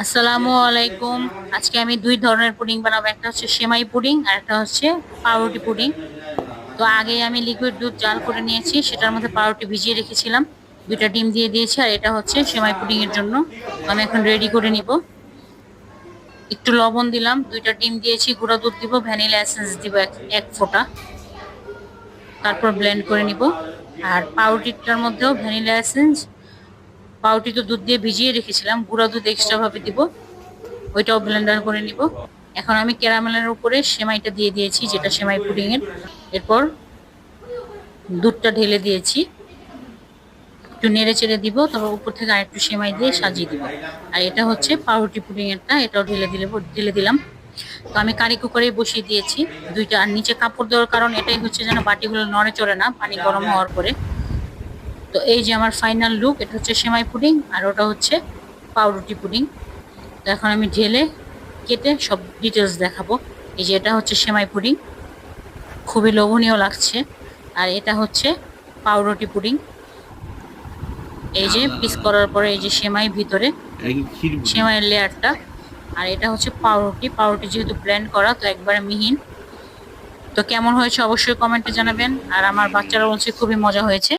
আসসালামু আলাইকুম। আজকে আমি দুই ধরনের পুডিং বানাবো, একটা হচ্ছে সেমাই পুডিং আর একটা হচ্ছে পাউরুটি পুডিং। তো আগে আমি লিকুইড দুধ জাল করে নিয়েছি, সেটার মধ্যে পাউরুটি ভিজিয়ে রেখেছিলাম, দুইটা ডিম দিয়ে দিয়েছি। আর এটা হচ্ছে সেমাই পুডিং এর জন্য। তো আমি এখন রেডি করে নিব। একটু লবণ দিলাম, দুইটা ডিম দিয়েছি, গুঁড়া দুধ দিব, ভ্যানিলা এসেন্স দিব এক ফোঁটা, তারপর ব্লেন্ড করে নিব। আর পাউরুটিটার মধ্যেও ভ্যানিলা এসেন্স, পাউরুটি তো দুধ দিয়ে ভিজিয়ে রেখেছিলাম, গুঁড়া দুধ এক্সট্রা ভাবে দিব, ওইটাও ব্লেন্ডার করে নিব। এখন আমি ক্যারামেলের উপরে সেমাইটা দিয়ে দিয়েছি, যেটা সেমাই পুডিং এর। এরপর দুধটা ঢেলে দিয়েছি, একটু নেড়ে চেড়ে দিব, তারপর উপর থেকে আরেকটু সেমাই দিয়ে সাজিয়ে দিব। আর এটা হচ্ছে পাউরুটি পুডিং এরটা, এটাও ঢেলে দিলাম। তো আমি কারি কুকারে বসিয়ে দিয়েছি দুইটা। আর নিচে কাপড় দেওয়ার কারণ এটাই হচ্ছে যেন বাটিগুলো নড়ে চড়ে না পানি গরম হওয়ার পরে। তো এই যে আমার ফাইনাল লুক, এটা হচ্ছে সেমাই পুডিং আর ওটা হচ্ছে পাউরুটি পুডিং। তো এখন আমি ঢেলে কেটে সব ডিটেলস দেখাবো। এই যে এটা হচ্ছে সেমাই পুডিং, খুবই লোভনীয় লাগছে। আর এটা হচ্ছে পাউরুটি পুডিং। এই যে পিস করার পরে এই যে সেমাই ভিতরে, সেমাইয়ের লেয়ারটা। আর এটা হচ্ছে পাউরুটি, পাউরুটি যেহেতু ব্লেন্ড করা তো একবারে মিহিন। তো কেমন হয়েছে অবশ্যই কমেন্টে জানাবেন। আর আমার বাচ্চারা বলছে খুবই মজা হয়েছে।